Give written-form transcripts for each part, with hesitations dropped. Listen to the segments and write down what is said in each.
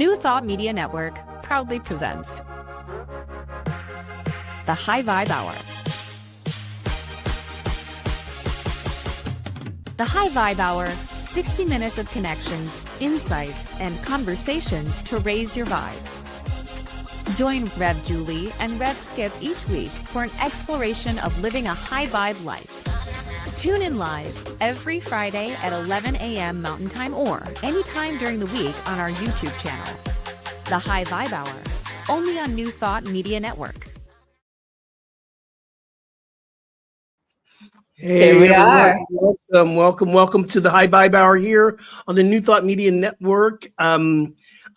New Thought Media Network proudly presents the High Vibe Hour. The High Vibe Hour, 60 minutes of connections, insights, and conversations to raise your vibe. Join Rev Julie and Rev Skip each week for an exploration of living a high vibe life. Tune in live every Friday at 11 a.m. Mountain Time or anytime during the week on our YouTube channel. The High Vibe Hour, only on New Thought Media Network. Hey, here we are. Welcome to the High Vibe Hour here on the New Thought Media Network.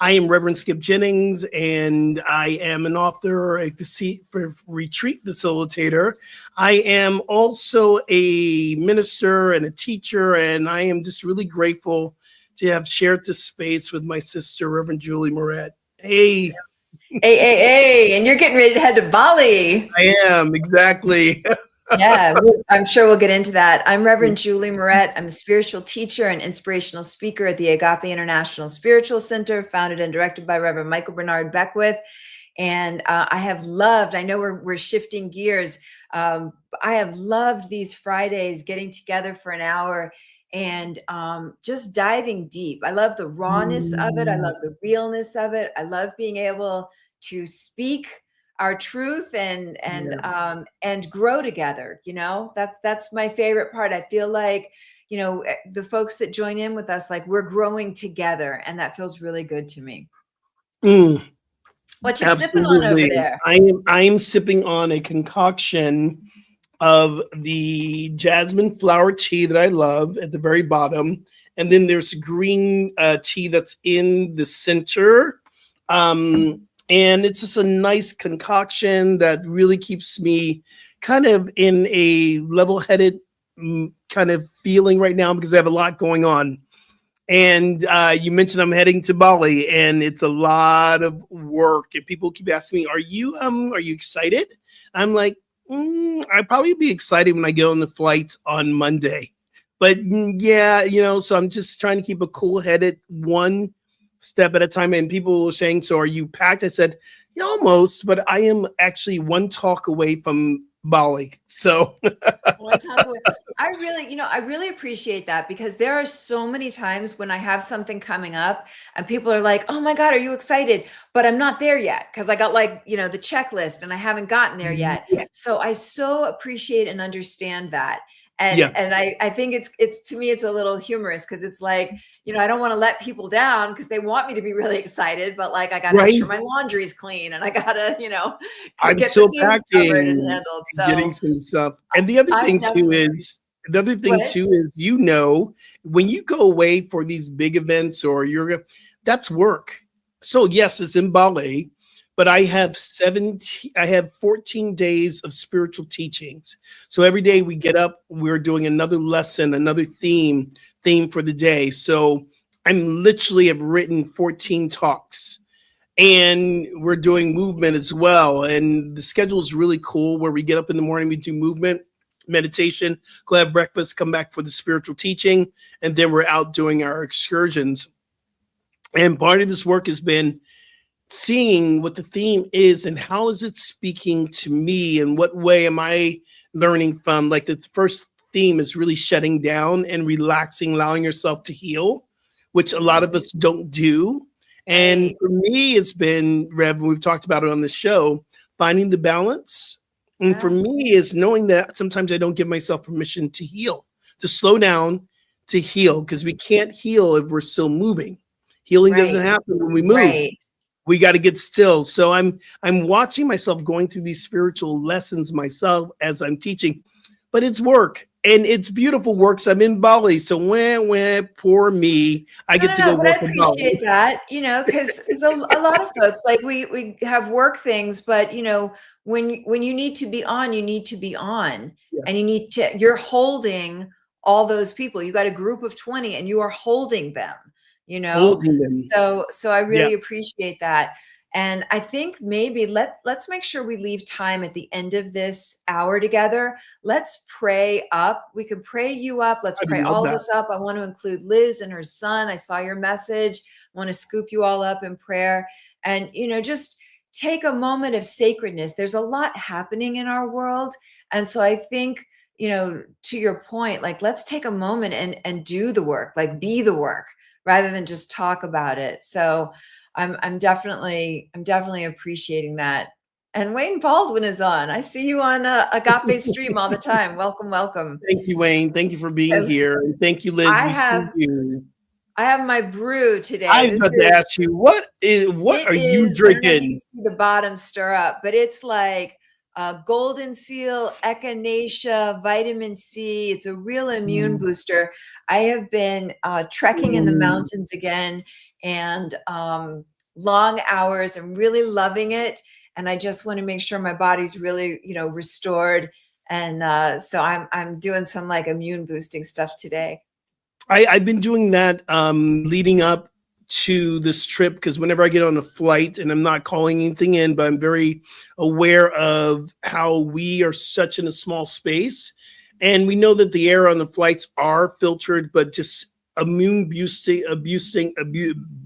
I am Reverend Skip Jennings, and I am an author, a retreat facilitator. I am also a minister and a teacher, and I am just really grateful to have shared this space with my sister, Reverend Julie Moret. Hey. Hey, and you're getting ready to head to Bali. I am, exactly. Yeah, I'm sure we'll get into that. I'm Reverend Julie Moret. I'm a spiritual teacher and inspirational speaker at the Agape International Spiritual Center, founded and directed by Reverend Michael Bernard Beckwith. And I have loved, I know we're shifting gears. I have loved these Fridays, getting together for an hour and just diving deep. I love the rawness of it. I love the realness of it. I love being able to speak our truth and grow together. You know, that's my favorite part. I feel like, you know, the folks that join in with us, like we're growing together, and that feels really good to me. What you sipping on over there? I am sipping on a concoction of the jasmine flower tea that I love at the very bottom, and then there's green tea that's in the center. And it's just a nice concoction that really keeps me kind of in a level-headed kind of feeling right now because I have a lot going on. And you mentioned I'm heading to Bali, and it's a lot of work. And people keep asking me, "Are you excited?" I'm like, I'd probably be excited when I get on the flight on Monday. But yeah, you know, so I'm just trying to keep a cool-headed one step at a time. And people were saying, "So are you packed?" I said, "Yeah, almost, but I am actually one talk away from Bali." So one talk away. I really appreciate that, because there are so many times when I have something coming up and people are like, "Oh my God, are you excited?" But I'm not there yet because I got the checklist and I haven't gotten there yet. So I so appreciate and understand that. And I think it's to me, it's a little humorous because it's like, I don't want to let people down because they want me to be really excited, but like I got to make sure my laundry's clean and I got to, I'm get still the things covered and handled. So getting some stuff. And the other thing too is, when you go away for these big events or that's work. So yes, it's in Bali, but I have 14 days of spiritual teachings. So every day we get up, we're doing another lesson, another theme for the day. So I'm literally have written 14 talks, and we're doing movement as well. And the schedule is really cool where we get up in the morning, we do movement, meditation, go have breakfast, come back for the spiritual teaching, and then we're out doing our excursions. And part of this work has been seeing what the theme is and how is it speaking to me, and what way am I learning from. Like the first theme is really shutting down and relaxing, allowing yourself to heal, which a lot of us don't do. And for me, it's been, Rev, we've talked about it on the show, finding the balance. And for me, is knowing that sometimes I don't give myself permission to heal, to slow down, to heal, because we can't heal if we're still moving. Healing doesn't happen when we move. We got to get still. So I'm watching myself going through these spiritual lessons myself as I'm teaching, but it's work, and it's beautiful work. So I'm in Bali. So poor me, I get to go work in Bali. I appreciate that, because a lot of folks, like we have work things, but when you need to be on, you need to be on, and you're holding all those people. You got a group of 20 and you are holding them. Holding them. So I really appreciate that. And I think maybe let's make sure we leave time at the end of this hour together. Let's pray up. We can pray you up. Let's I pray love all of that. us up. I want to include Liz and her son. I saw your message. I want to scoop you all up in prayer. And, just take a moment of sacredness. There's a lot happening in our world. And so I think, to your point, like, let's take a moment and do the work, like be the work rather than just talk about it. So I'm definitely appreciating that. And Wayne Baldwin is on. I see you on Agape Stream all the time. Welcome, welcome. Thank you, Wayne. Thank you for being So here. And thank you, Liz. I We see have you. my brew today. I was about to ask you, what are you I don't know if you drinking? can see the bottom stir up, but it's like golden seal, echinacea, vitamin C. It's a real immune booster. I have been trekking in the mountains again, and long hours. I'm really loving it, and I just want to make sure my body's really, restored. And so I'm doing some like immune boosting stuff today. I've been doing that leading up to this trip, because whenever I get on a flight, and I'm not calling anything in, but I'm very aware of how we are such in a small space. And we know that the air on the flights are filtered, but just immune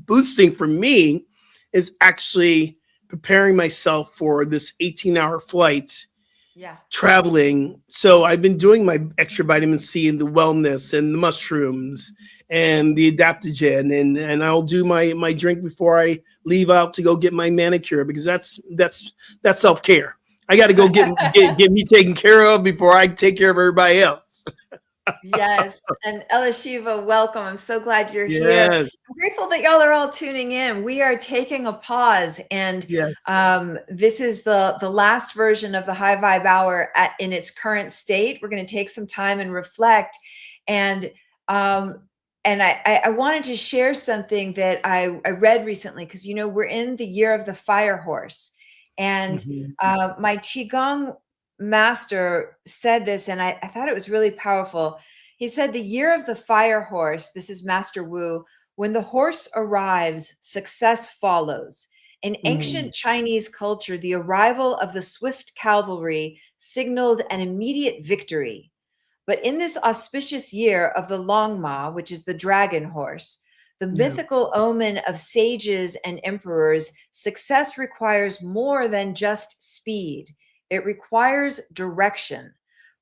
boosting for me is actually preparing myself for this 18-hour flight. Yeah. Traveling. So I've been doing my extra vitamin C and the wellness and the mushrooms and the adaptogen, and I'll do my drink before I leave out to go get my manicure, because that's self-care. I got to go get me taken care of before I take care of everybody else. Yes. And Elishiva, welcome. I'm so glad you're here. Yes. I'm grateful that y'all are all tuning in. We are taking a pause, and Yes. this is the last version of the High Vibe Hour in its current state. We're going to take some time and reflect. And I wanted to share something that I read recently, because, we're in the year of the fire horse. And my Qigong master said this, and I thought it was really powerful. He said, the year of the fire horse, this is Master Wu, when the horse arrives, success follows. In ancient Chinese culture, the arrival of the swift cavalry signaled an immediate victory. But in this auspicious year of the Long Ma, which is the dragon horse, the mythical omen of sages and emperors, success requires more than just speed. It requires direction,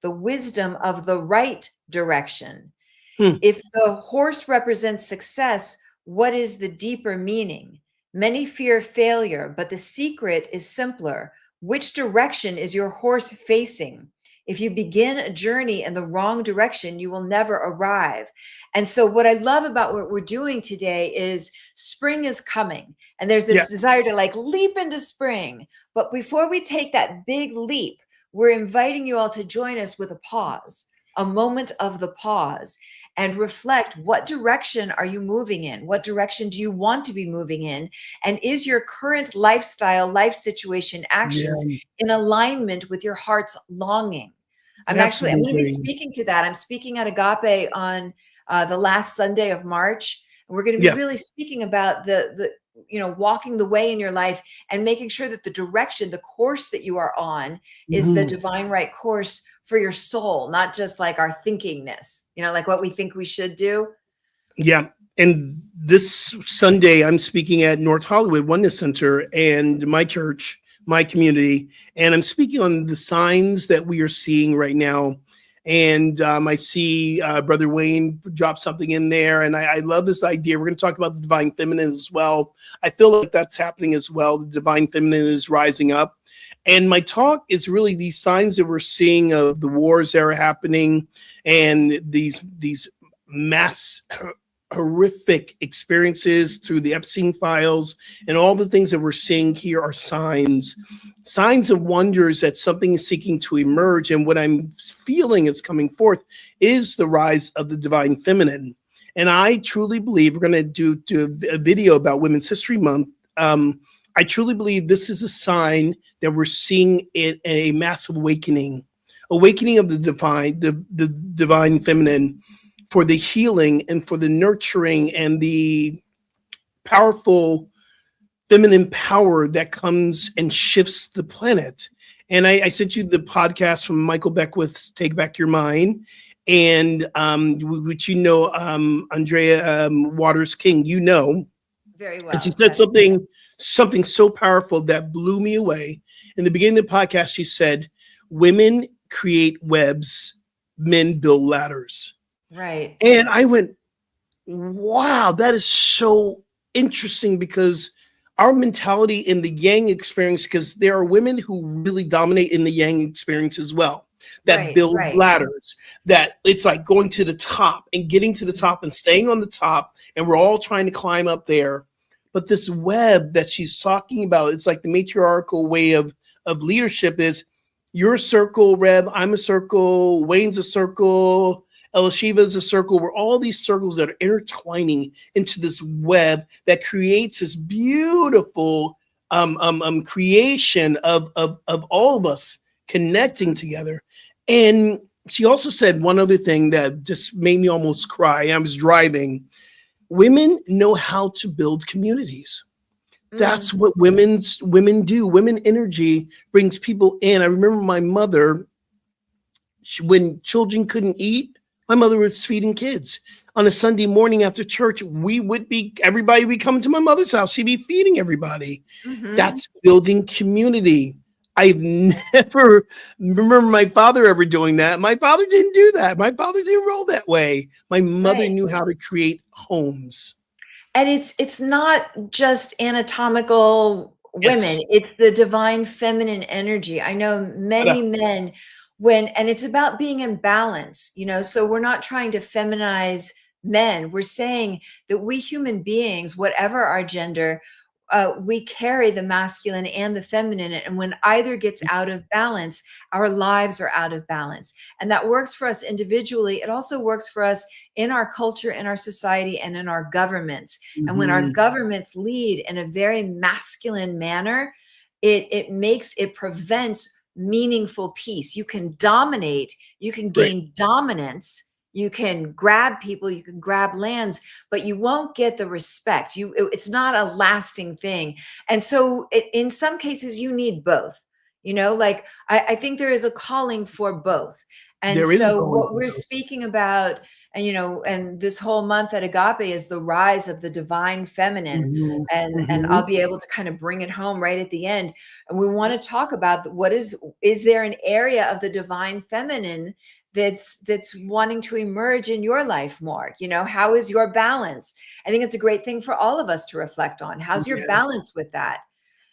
the wisdom of the right direction. If the horse represents success, what is the deeper meaning? Many fear failure, but the secret is simpler. Which direction is your horse facing? If you begin a journey in the wrong direction, you will never arrive. And so what I love about what we're doing today is spring is coming, and there's this desire to like leap into spring. But before we take that big leap, we're inviting you all to join us with a pause, a moment of the pause, and reflect, what direction are you moving in? What direction do you want to be moving in? And is your current lifestyle, life situation, actions in alignment with your heart's longing? I'm going to be speaking to that. I'm speaking at Agape on the last Sunday of March. And we're going to be really speaking about the walking the way in your life and making sure that the direction, the course that you are on is the divine right course for your soul, not just like our thinkingness, like what we think we should do. Yeah. And this Sunday, I'm speaking at North Hollywood Oneness Center and my church, my community, and I'm speaking on the signs that we are seeing right now. And I see Brother Wayne drop something in there, and I love this idea. We're going to talk about the divine feminine as well. I feel like that's happening as well. The divine feminine is rising up. And my talk is really these signs that we're seeing of the wars that are happening, and these mass horrific experiences through the Epstein files, and all the things that we're seeing here are signs of wonders that something is seeking to emerge. And what I'm feeling is coming forth is the rise of the divine feminine. And I truly believe, we're going to do a video about Women's History Month. I truly believe this is a sign that we're seeing a massive awakening of the divine feminine, for the healing and for the nurturing and the powerful feminine power that comes and shifts the planet. And I sent you the podcast from Michael Beckwith's Take Back Your Mind, and which Andrea Waters King, very well. and she said something so powerful that blew me away. In the beginning of the podcast, she said, "Women create webs, men build ladders." Right. And I went, "Wow, that is so interesting," because our mentality in the yang experience, because there are women who really dominate in the yang experience as well, that build ladders, that it's like going to the top and getting to the top and staying on the top, and we're all trying to climb up there. But this web that she's talking about, it's like the matriarchal way of leadership is, you're a circle, Reb, I'm a circle, Wayne's a circle, Elishiva is a circle. We're all these circles that are intertwining into this web that creates this beautiful creation of all of us connecting together. And she also said one other thing that just made me almost cry. I was driving. Women know how to build communities. That's what women do. Women energy brings people in. I remember my mother, when children couldn't eat, my mother was feeding kids. On a Sunday morning after church, everybody would come to my mother's house. She'd be feeding everybody. That's building community. I've never remember my father ever doing that. My father didn't do that. My father didn't roll that way. My mother knew how to create homes. And it's not just anatomical women. It's the divine feminine energy. I know many men and it's about being in balance, so we're not trying to feminize men. We're saying that we human beings, whatever our gender, we carry the masculine and the feminine. And when either gets out of balance, our lives are out of balance. And that works for us individually. It also works for us in our culture, in our society, and in our governments. And when our governments lead in a very masculine manner, it prevents meaningful peace. You can dominate, you can gain dominance, you can grab people, you can grab lands, but you won't get the respect. It's not a lasting thing. And so in some cases you need both, I think there is a calling for both. And so what we're speaking about, and this whole month at Agape is the rise of the divine feminine. And I'll be able to kind of bring it home right at the end. And we want to talk about is there an area of the divine feminine that's wanting to emerge in your life more? How is your balance? I think it's a great thing for all of us to reflect on. How's your balance with that?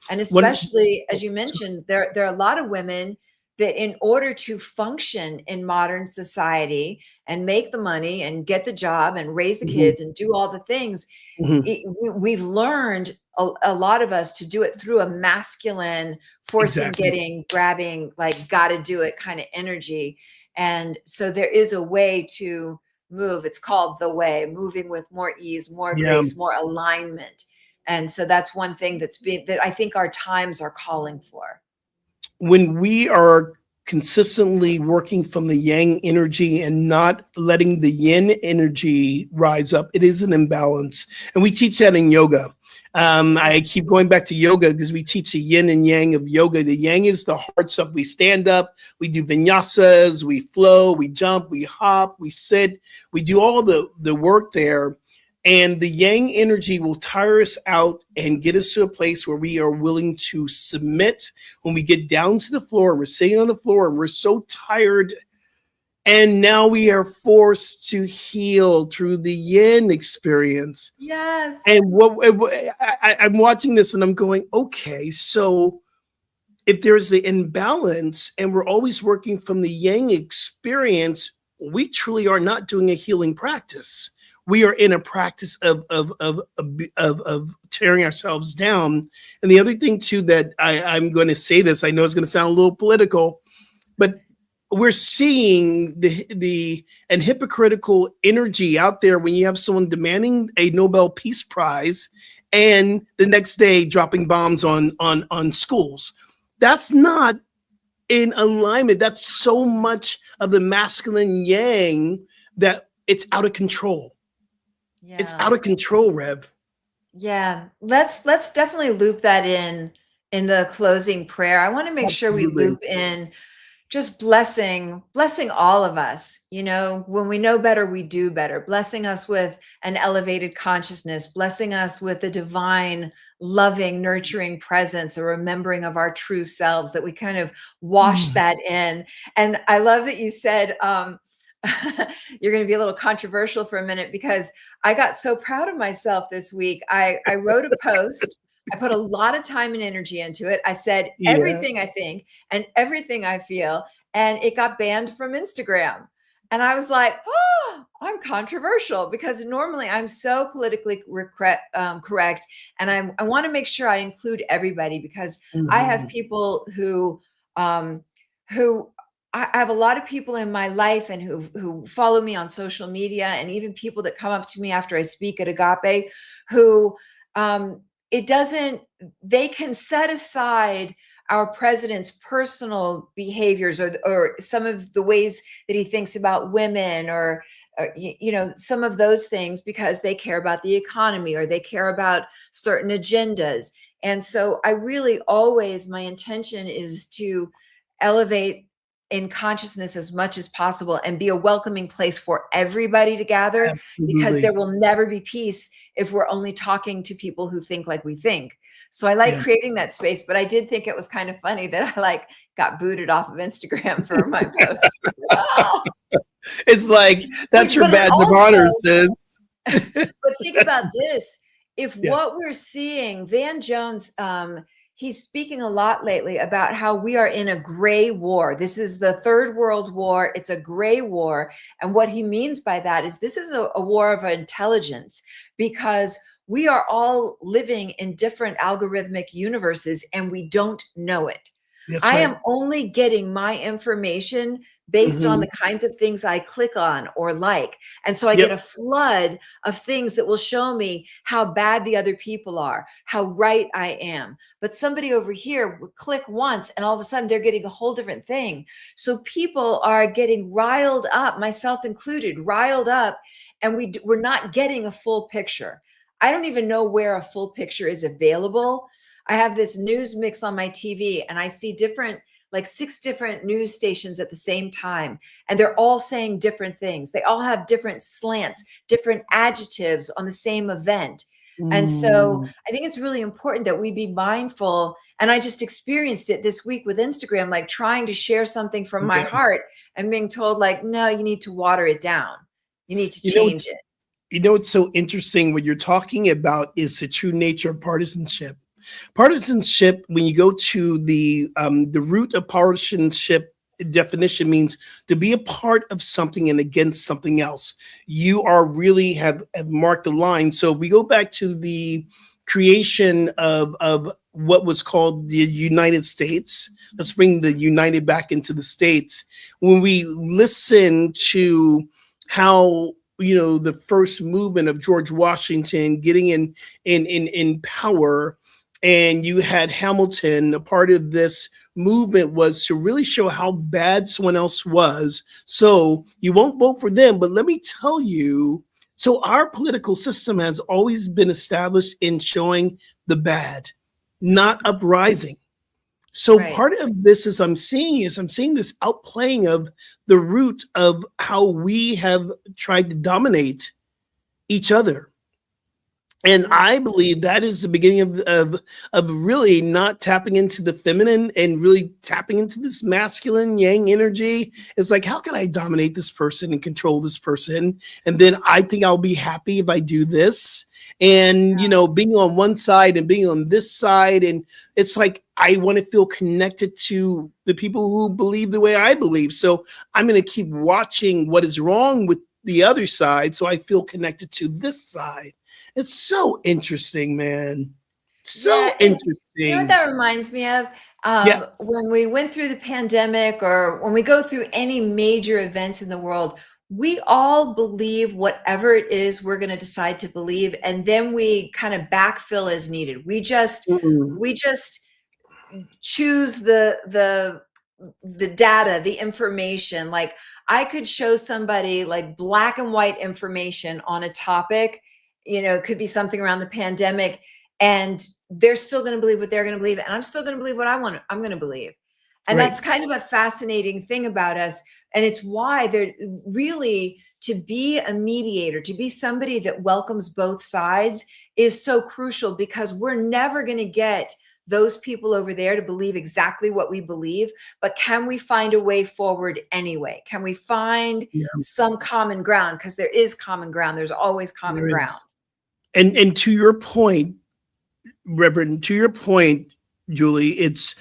And especially, as you mentioned, there are a lot of women that in order to function in modern society and make the money and get the job and raise the kids and do all the things, we've learned, a lot of us, to do it through a masculine forcing, getting, grabbing, like gotta do it kind of energy. And so there is a way to move. It's called the way, moving with more ease, more grace, more alignment. And so that's one thing that I think our times are calling for. When we are consistently working from the yang energy and not letting the yin energy rise up, it is an imbalance. And we teach that in yoga. I keep going back to yoga because we teach the yin and yang of yoga. The yang is the hard stuff. We stand up, we do vinyasas, we flow, we jump, we hop, we sit, we do all the work there. And the yang energy will tire us out and get us to a place where we are willing to submit. When we get down to the floor, we're sitting on the floor and we're so tired. And now we are forced to heal through the yin experience. Yes. And I'm watching this and I'm going, okay, so if there's the imbalance and we're always working from the yang experience, we truly are not doing a healing practice. We are in a practice of tearing ourselves down. And the other thing too, that I'm going to say this, I know it's going to sound a little political, but we're seeing the hypocritical energy out there when you have someone demanding a Nobel Peace Prize and the next day dropping bombs on schools. That's not in alignment. That's so much of the masculine yang that it's out of control. Yeah. It's out of control, Rev. Yeah, let's definitely loop that in the closing prayer. I want to make sure we Absolutely. loop in just blessing all of us. You know, when we know better, we do better. Blessing us with an elevated consciousness, blessing us with the divine, loving, nurturing presence, a remembering of our true selves, that we kind of wash Mm. that in. And I love that you said, you're going to be a little controversial for a minute, because I got so proud of myself this week. I wrote a post. I put a lot of time and energy into it. I said Yeah. everything I think and everything I feel, and it got banned from Instagram. And I was like, oh, I'm controversial, because normally I'm so politically correct. And I want to make sure I include everybody, because I have Mhm. people um, who I have a lot of people in my life and who follow me on social media, and even people that come up to me after I speak at Agape, who it doesn't, they can set aside our president's personal behaviors, or some of the ways that he thinks about women, or you know, some of those things, because they care about the economy or they care about certain agendas. And so I really always, my intention is to elevate in consciousness as much as possible and be a welcoming place for everybody to gather, because there Absolutely. will never be peace if we're only talking to people who think like we think. So I like Yeah. creating that space, but I did think it was kind of funny that I like got booted off of Instagram for my post. Oh! It's like, that's your But it badge of honor, also, sis. but think about this. If Yeah. what we're seeing, Van Jones, he's speaking a lot lately about how we are in a gray war. This is the third world war. It's a gray war. And what he means by that is this is a war of intelligence, because we are all living in different algorithmic universes and we don't know it. That's I right. am only getting my information based on Mhm. the kinds of things I click on or like. And so I get Yep. a flood of things that will show me how bad the other people are, how right I am. But somebody over here would click once and all of a sudden they're getting a whole different thing. So people are getting riled up, myself included, riled up, and we're not getting a full picture. I don't even know where a full picture is available. I have this news mix on my TV and I see different, like 6 different news stations at the same time, and they're all saying different things. They all have different slants, different adjectives on the same event. And so Mm. I think it's really important that we be mindful. And I just experienced it this week with Instagram, like trying to share something from my Yeah. heart and being told, like, no, you need to water it down. You need to You know, change it's it. what's so interesting, what you're talking about is the true nature of partisanship. Partisanship, when you go to the root of partisanship definition, means to be a part of something and against something else. You are really have marked the line. So if we go back to the creation of what was called the United States, let's bring the United back into the States. When we listen to how, the first movement of George Washington getting in power, and you had Hamilton, a part of this movement was to really show how bad someone else was. So you won't vote for them, but let me tell you, so our political system has always been established in showing the bad, not uprising. So Right. part of this is I'm seeing this outplaying of the root of how we have tried to dominate each other. And Yeah. I believe that is the beginning of really not tapping into the feminine and really tapping into this masculine yang energy. It's like, how can I dominate this person and control this person? And then I think I'll be happy if I do this. And being on one side and being on this side, and it's like I want to feel connected to the people who believe the way I believe. So I'm going to keep watching what is wrong with the other side, so I feel connected to this side. It's so interesting, man. Yeah, So you know what interesting. that reminds me of? Yeah. When we went through the pandemic, or when we go through any major events in the world, we all believe whatever it is we're going to decide to believe, and then we kind of backfill as needed. Mm. We just choose the data, the information. Like I could show somebody like black and white information on a topic, it could be something around the pandemic, and they're still going to believe what they're going to believe, and I'm still going to believe what I'm going to believe. And Right. that's kind of a fascinating thing about us. And it's why they're really, to be a mediator, to be somebody that welcomes both sides is so crucial, because we're never going to get those people over there to believe exactly what we believe. But can we find a way forward anyway? Can we find some common ground? Because there is common ground. There's always common ground. And to your point, Reverend, to your point, Julie, it's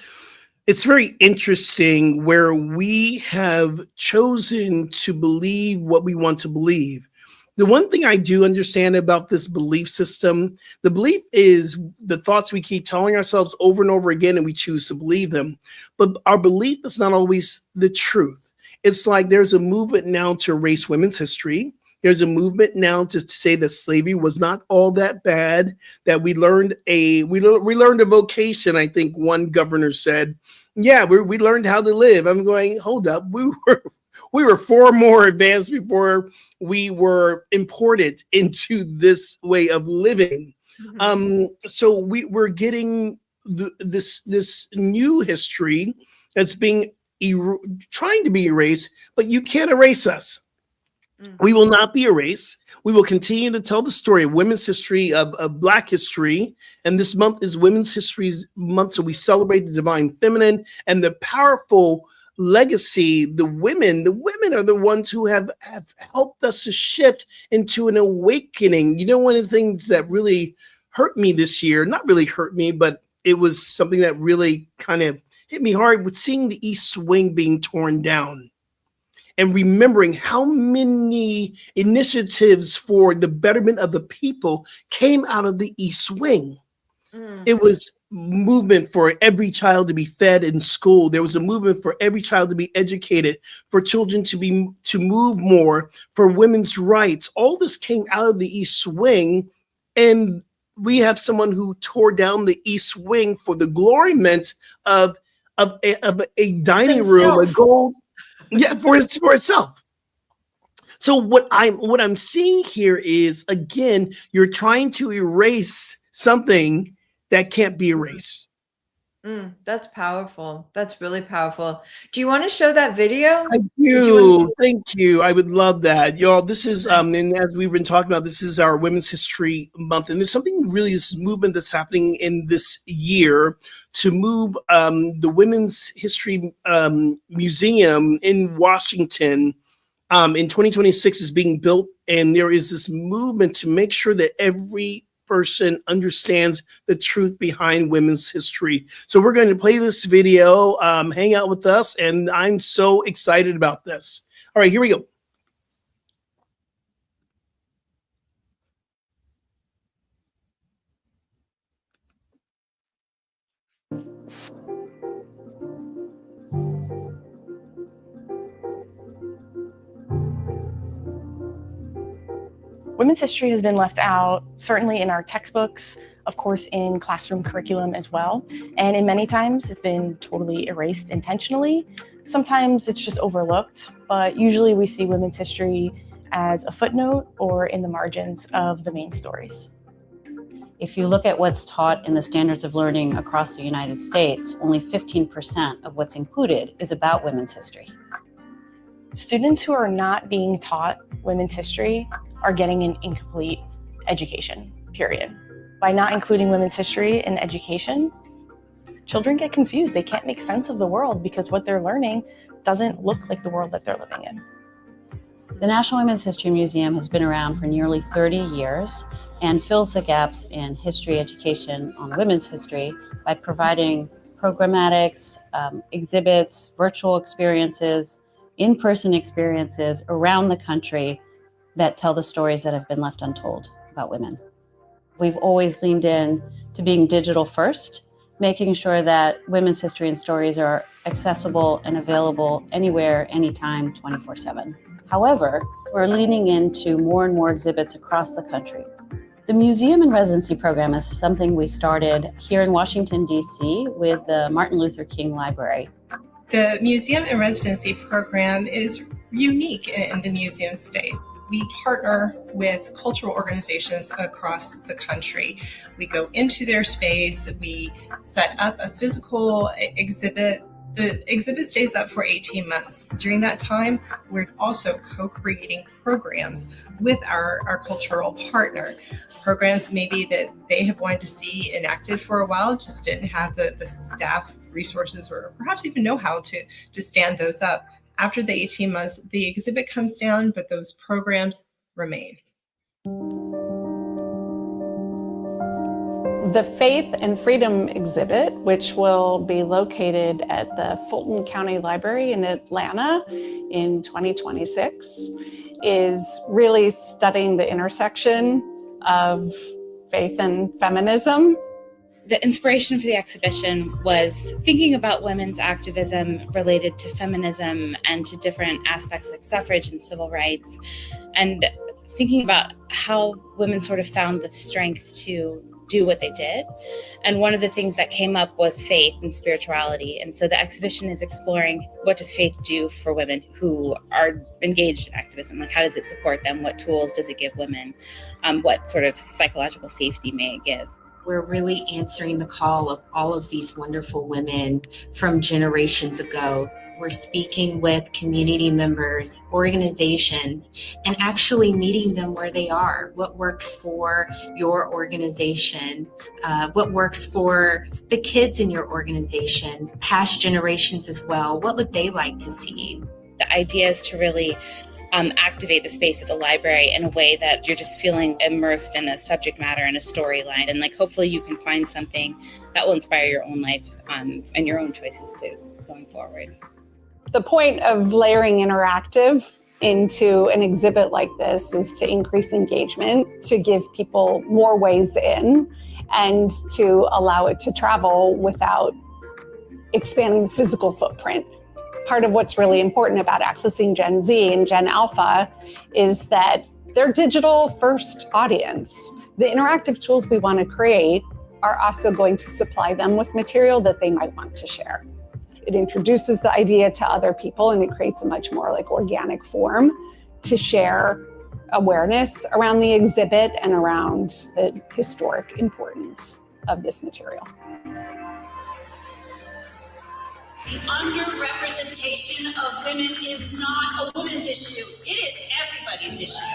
very interesting where we have chosen to believe what we want to believe. The one thing I do understand about this belief system, the belief is the thoughts we keep telling ourselves over and over again, and we choose to believe them. But our belief is not always the truth. It's like there's a movement now to erase women's history. There's a movement now to say that slavery was not all that bad, that we learned a vocation. I think one governor said, yeah, we learned how to live. I'm going, hold up. We were far more advanced before we were imported into this way of living. So we're getting this new history that's being trying to be erased, but you can't erase us. We will not be erased. We will continue to tell the story of women's history, of Black history. And this month is Women's History Month. So we celebrate the divine feminine and the powerful legacy. The women are the ones who have helped us to shift into an awakening. One of the things that really hurt me this year, not really hurt me, but it was something that really kind of hit me hard, with seeing the East Wing being torn down. And remembering how many initiatives for the betterment of the people came out of the East Wing. It was movement for every child to be fed in school. There was a movement for every child to be educated, for children to move more, for women's rights. All this came out of the East Wing, and we have someone who tore down the East Wing for the gloriment of a dining room, a gold. Yeah, for itself. So what I'm seeing here is, again, you're trying to erase something that can't be erased. That's powerful. That's really powerful. Do you want to show that video? I do. Thank you. I would love that. Y'all, this is, and as we've been talking about, this is our Women's History Month. And there's something really, this movement that's happening in this year to move the Women's History Museum in Washington in 2026 is being built. And there is this movement to make sure that every person understands the truth behind women's history. So we're going to play this video, hang out with us, and I'm so excited about this. All right, here we go. Women's history has been left out, certainly in our textbooks, of course, in classroom curriculum as well. And in many times it's been totally erased intentionally. Sometimes it's just overlooked, but usually we see women's history as a footnote or in the margins of the main stories. If you look at what's taught in the standards of learning across the United States, only 15% of what's included is about women's history. Students who are not being taught women's history are getting an incomplete education, period. By not including women's history in education, children get confused. They can't make sense of the world because what they're learning doesn't look like the world that they're living in. The National Women's History Museum has been around for nearly 30 years and fills the gaps in history education on women's history by providing programmatics, exhibits, virtual experiences, in-person experiences around the country that tell the stories that have been left untold about women. We've always leaned in to being digital first, making sure that women's history and stories are accessible and available anywhere, anytime, 24/7. However, we're leaning into more and more exhibits across the country. The Museum and Residency Program is something we started here in Washington, D.C. with the Martin Luther King Library. The Museum and Residency Program is unique in the museum space. we partner with cultural organizations across the country. We go into their space, we set up a physical exhibit. The exhibit stays up for 18 months. During that time, we're also co-creating programs with our cultural partner. Programs maybe that they have wanted to see enacted for a while, just didn't have the staff resources or perhaps even know how to stand those up. After the 18 months, the exhibit comes down, but those programs remain. The Faith and Freedom exhibit, which will be located at the Fulton County Library in Atlanta in 2026, is really studying the intersection of faith and feminism. The inspiration for the exhibition was thinking about women's activism related to feminism and to different aspects like suffrage and civil rights, and thinking about how women sort of found the strength to do what they did. And one of the things that came up was faith and spirituality. And so the exhibition is exploring, what does faith do for women who are engaged in activism? Like, how does it support them? What tools does it give women? What sort of psychological safety may it give? We're really answering the call of all of these wonderful women from generations ago. We're speaking with community members, organizations, and actually meeting them where they are. What works for your organization? What works for the kids in your organization? Past generations as well. What would they like to see? The idea is to really activate the space at the library in a way that you're just feeling immersed in a subject matter and a storyline. And like, hopefully you can find something that will inspire your own life and your own choices too, going forward. The point of layering interactive into an exhibit like this is to increase engagement, to give people more ways in, and to allow it to travel without expanding the physical footprint. Part of what's really important about accessing Gen Z and Gen Alpha is that they're digital first audience. The interactive tools we want to create are also going to supply them with material that they might want to share. It introduces the idea to other people, and it creates a much more like organic form to share awareness around the exhibit and around the historic importance of this material. The underrepresentation of women is not a women's issue. It is everybody's issue.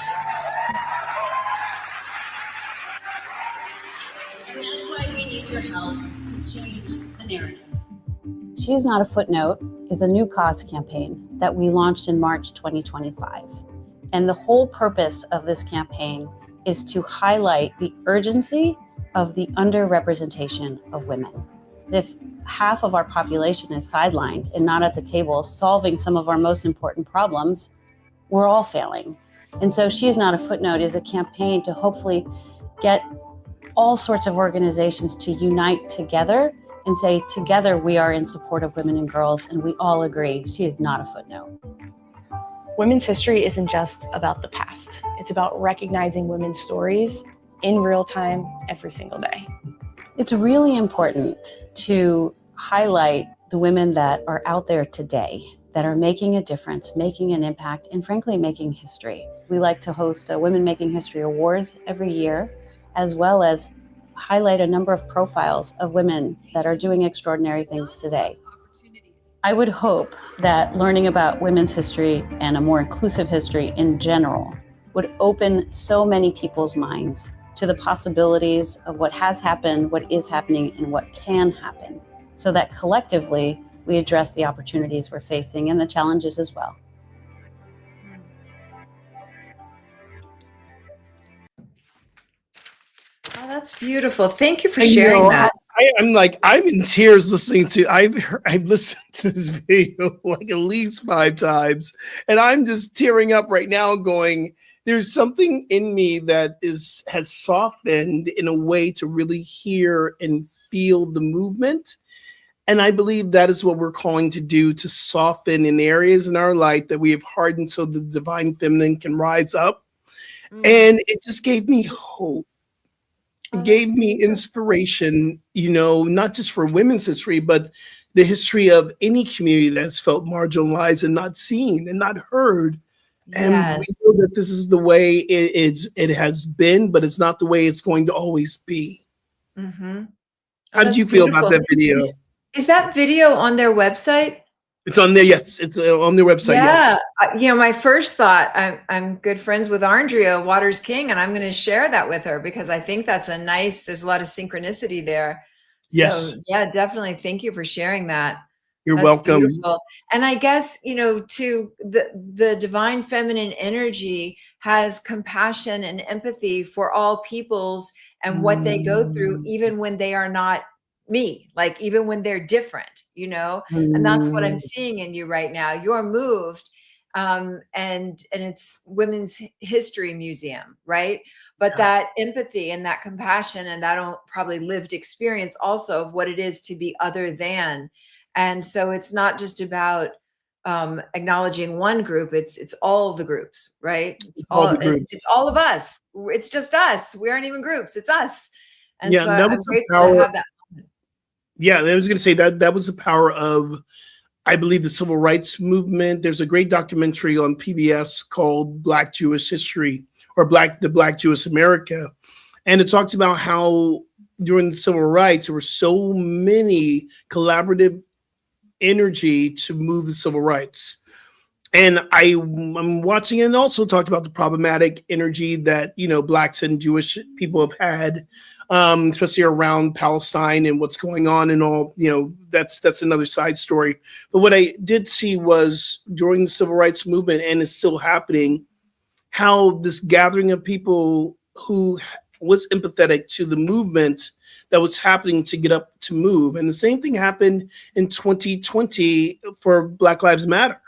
And that's why we need your help to change the narrative. She is Not a Footnote is a new cause campaign that we launched in March 2025. And the whole purpose of this campaign is to highlight the urgency of the underrepresentation of women. If half of our population is sidelined and not at the table solving some of our most important problems, we're all failing. And so She is Not a Footnote is a campaign to hopefully get all sorts of organizations to unite together and say, together we are in support of women and girls, and we all agree she is not a footnote. Women's history isn't just about the past. It's about recognizing women's stories in real time every single day. It's really important to highlight the women that are out there today that are making a difference, making an impact, and frankly, making history. We like to host a Women Making History Awards every year, as well as highlight a number of profiles of women that are doing extraordinary things today. I would hope that learning about women's history and a more inclusive history in general would open so many people's minds to the possibilities of what has happened, what is happening, and what can happen, so that collectively we address the opportunities we're facing and the challenges as well. Oh, that's beautiful. Thank you for sharing that. I'm in tears listening to. I've listened to this video like at least 5 times, and I'm just tearing up right now, going, there's something in me that has softened in a way to really hear and feel the movement. And I believe that is what we're calling to do, to soften in areas in our life that we have hardened so the divine feminine can rise up. And it just gave me hope. It gave me inspiration, not just for women's history, but the history of any community that's felt marginalized and not seen and not heard, And we Yes. know that this is the way it has been, but it's not the way it's going to always be. Mm-hmm. How did you feel about that video? Is that video on their website? It's on there. Yes, it's on their website. Yeah. Yes. My first thought, I'm good friends with Andrea Waters King, and I'm going to share that with her because I think that's there's a lot of synchronicity there. Yes. So yeah, definitely. Thank you for sharing that. You're That's welcome. beautiful. And I guess, to the divine feminine energy has compassion and empathy for all peoples and what they go through, even when they are not me, like even when they're different, and that's what I'm seeing in you right now. You're moved. And it's Women's History Museum, right? But that empathy and that compassion and that probably lived experience also of what it is to be other than. And so it's not just about acknowledging one group, it's all the groups, right? It's all the groups. It's all of us. It's just us. We aren't even groups. It's us. And so that I'm was the grateful power. to have that moment. Yeah, I was going to say that was the power of, I believe, the civil rights movement. There's a great documentary on PBS called Black Jewish History, or the Black Jewish America. And it talks about how during the civil rights, there were so many collaborative energy to move the civil rights. And I'm watching it, and also talked about the problematic energy that, Blacks and Jewish people have had, especially around Palestine and what's going on and all, that's another side story. But what I did see was during the civil rights movement, and it's still happening, how this gathering of people who was empathetic to the movement that was happening to get up to move. And the same thing happened in 2020 for Black Lives Matter.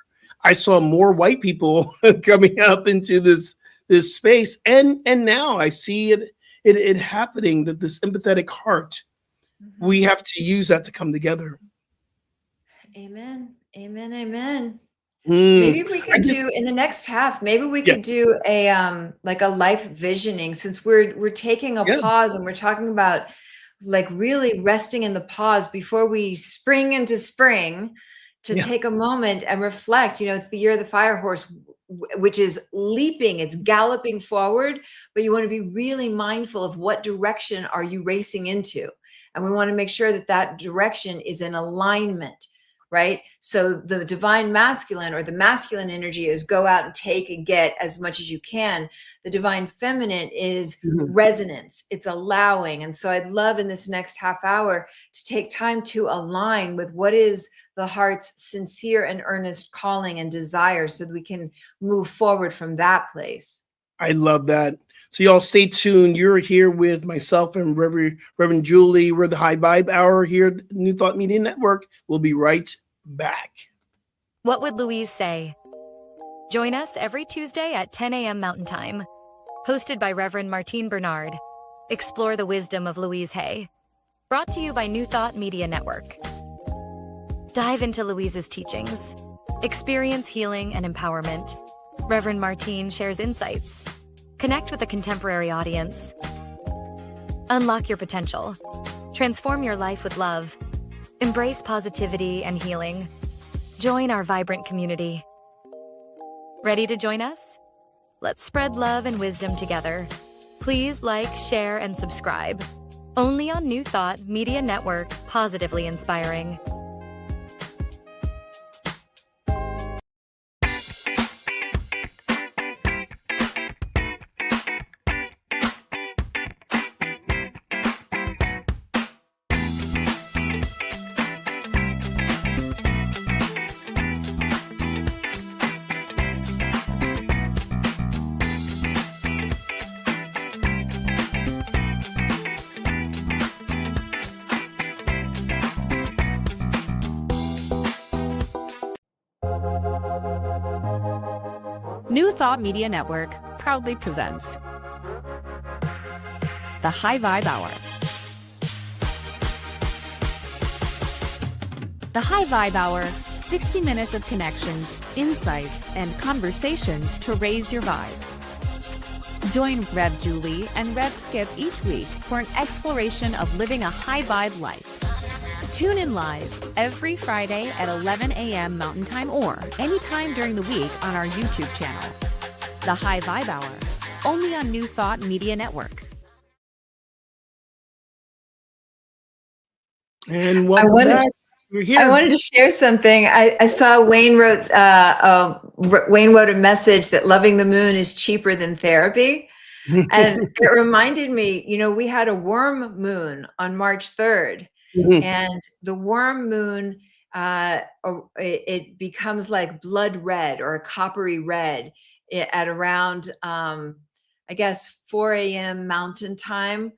I saw more white people coming up into this space, and now I see it happening, that this empathetic heart, we have to use that to come together. Amen. Amen. Amen. Maybe we could do in the next half, maybe we could do a like a life visioning, since we're taking a pause and we're talking about like really resting in the pause before we spring into spring, to take a moment and reflect. It's the year of the fire horse, which is leaping, it's galloping forward, but you want to be really mindful of what direction are you racing into. And we want to make sure that direction is in alignment, right? So the divine masculine, or the masculine energy, is go out and take and get as much as you can. The divine feminine is resonance. It's allowing. And so I'd love in this next half hour to take time to align with what is the heart's sincere and earnest calling and desire, so that we can move forward from that place. I love that. So y'all stay tuned. You're here with myself and Reverend Julie. We're the High Vibe Hour here at New Thought Media Network. We'll be right back. What would Louise say? Join us every Tuesday at 10 a.m. Mountain Time. Hosted by Reverend Martine Bernard. Explore the wisdom of Louise Hay. Brought to you by New Thought Media Network. Dive into Louise's teachings. Experience healing and empowerment. Reverend Martine shares insights. Connect with a contemporary audience. Unlock your potential. Transform your life with love. Embrace positivity and healing. Join our vibrant community. Ready to join us? Let's spread love and wisdom together. Please like, share, and subscribe. Only on New Thought Media Network, positively inspiring. New Thought Media Network proudly presents the High Vibe Hour. The High Vibe Hour, 60 minutes of connections, insights, and conversations to raise your vibe. Join Rev Julie and Rev Skip each week for an exploration of living a high vibe life. Tune in live every Friday at 11 a.m. Mountain Time, or anytime during the week on our YouTube channel. The High Vibe Hour, only on New Thought Media Network. And welcome back. We're here. I wanted to share something. I saw Wayne wrote a message that loving the moon is cheaper than therapy. And it reminded me, we had a worm moon on March 3rd. And the worm moon, it becomes like blood red or a coppery red at around, I guess, 4 a.m. Mountain Time.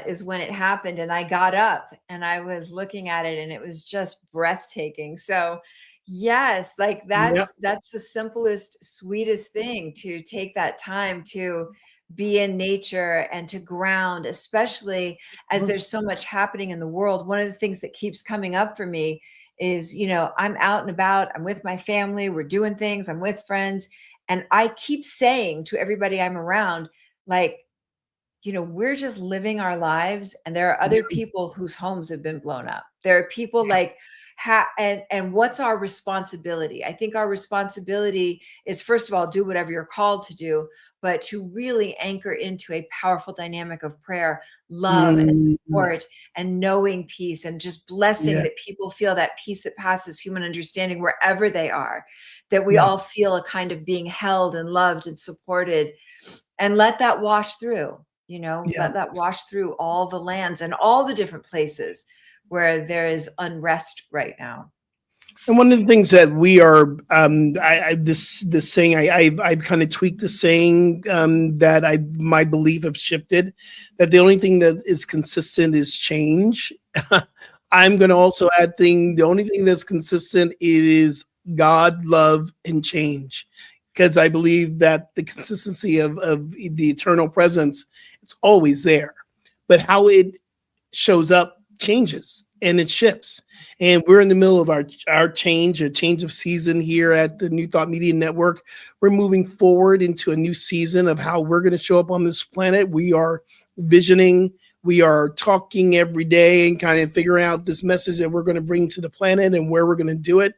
Is when it happened, and I got up and I was looking at it, and it was just breathtaking. So yes, like that's the simplest, sweetest thing, to take that time to be in nature and to ground, especially as there's so much happening in the world. One of the things that keeps coming up for me is, I'm out and about, I'm with my family, we're doing things, I'm with friends, and I keep saying to everybody I'm around, like, we're just living our lives, and there are other people whose homes have been blown up. There are people like, and what's our responsibility? I think our responsibility is, first of all, do whatever you're called to do, but to really anchor into a powerful dynamic of prayer, love, and support, and knowing peace, and just blessing that people feel that peace that passes human understanding wherever they are, that we all feel a kind of being held and loved and supported, and let that wash through. Let that wash through all the lands and all the different places where there is unrest right now. And one of the things that we are, this saying, I've kind of tweaked the saying that my belief have shifted, that the only thing that is consistent is change. I'm going to also add the only thing that's consistent is God, love, and change. Because I believe that the consistency of the eternal presence, it's always there. But how it shows up changes and it shifts. And we're in the middle of our change, a change of season here at the New Thought Media Network. We're moving forward into a new season of how we're going to show up on this planet. We are visioning. We are talking every day and kind of figuring out this message that we're going to bring to the planet and where we're going to do it.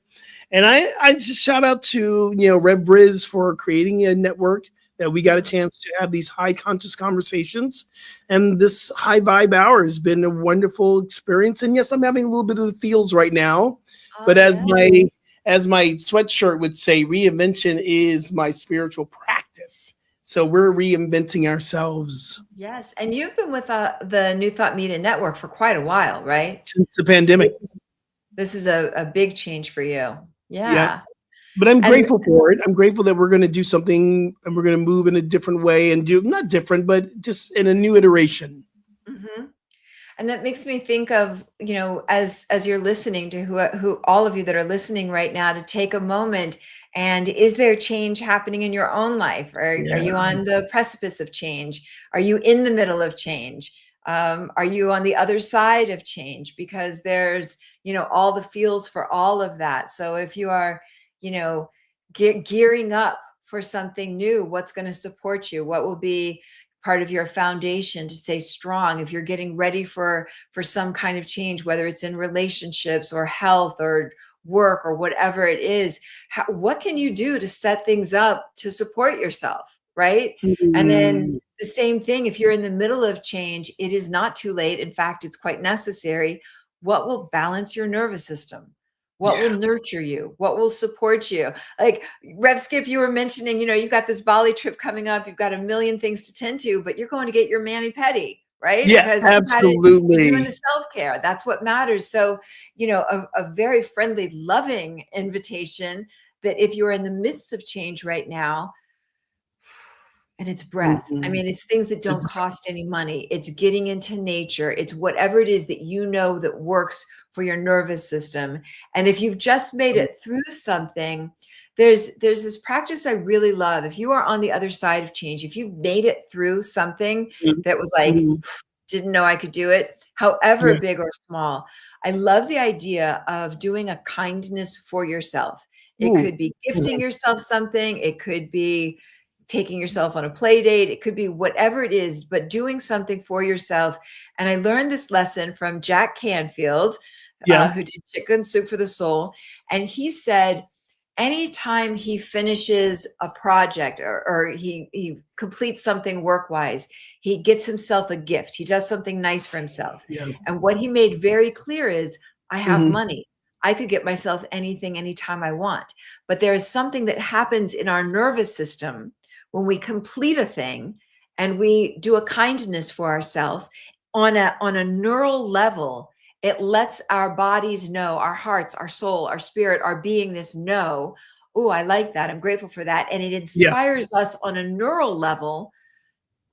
And I just shout out to, Rev Briz for creating a network that we got a chance to have these high conscious conversations. And this high vibe hour has been a wonderful experience. And yes, I'm having a little bit of the feels right now, but as my sweatshirt would say, reinvention is my spiritual practice. So we're reinventing ourselves. Yes. And you've been with the New Thought Media Network for quite a while, right? Since the pandemic. This is a big change for you. Yeah. But I'm grateful for it. I'm grateful that we're going to do something and we're going to move in a different way and do not different, but just in a new iteration. Mm-hmm. And that makes me think of, as you're listening to who all of you that are listening right now, to take a moment. And is there change happening in your own life? Are you on the precipice of change? Are you in the middle of change? Are you on the other side of change? Because there's, all the feels for all of that. So if you are, gearing up for something new, what's going to support you? What will be part of your foundation to stay strong? If you're getting ready for some kind of change, whether it's in relationships or health or work or whatever it is, what can you do to set things up to support yourself? Right. Mm-hmm. And then the same thing, if you're in the middle of change, it is not too late. In fact, it's quite necessary. What will balance your nervous system? What will nurture you? What will support you? Like Rev Skip, you were mentioning, you've got this Bali trip coming up. You've got a million things to tend to, but you're going to get your mani-pedi, right? Yeah, because absolutely. You're doing the self-care. That's what matters. So, a very friendly, loving invitation that if you're in the midst of change right now, and it's breath. Mm-hmm. I mean, it's things that don't cost any money. It's getting into nature. It's whatever it is that that works for your nervous system. And if you've just made it through something, there's this practice I really love. If you are on the other side of change, if you've made it through something that was like, didn't know I could do it, however big or small, I love the idea of doing a kindness for yourself. It could be gifting yourself something. It could be taking yourself on a play date. It could be whatever it is, but doing something for yourself. And I learned this lesson from Jack Canfield, who did Chicken Soup for the Soul. And he said, anytime he finishes a project or he completes something work-wise, he gets himself a gift. He does something nice for himself. Yeah. And what he made very clear is, I have Mhm. money. I could get myself anything, anytime I want. But there is something that happens in our nervous system when we complete a thing and we do a kindness for ourselves on a neural level. It lets our bodies know, our hearts, our soul, our spirit, our beingness know, oh, I like that. I'm grateful for that. And it Yeah. inspires us on a neural level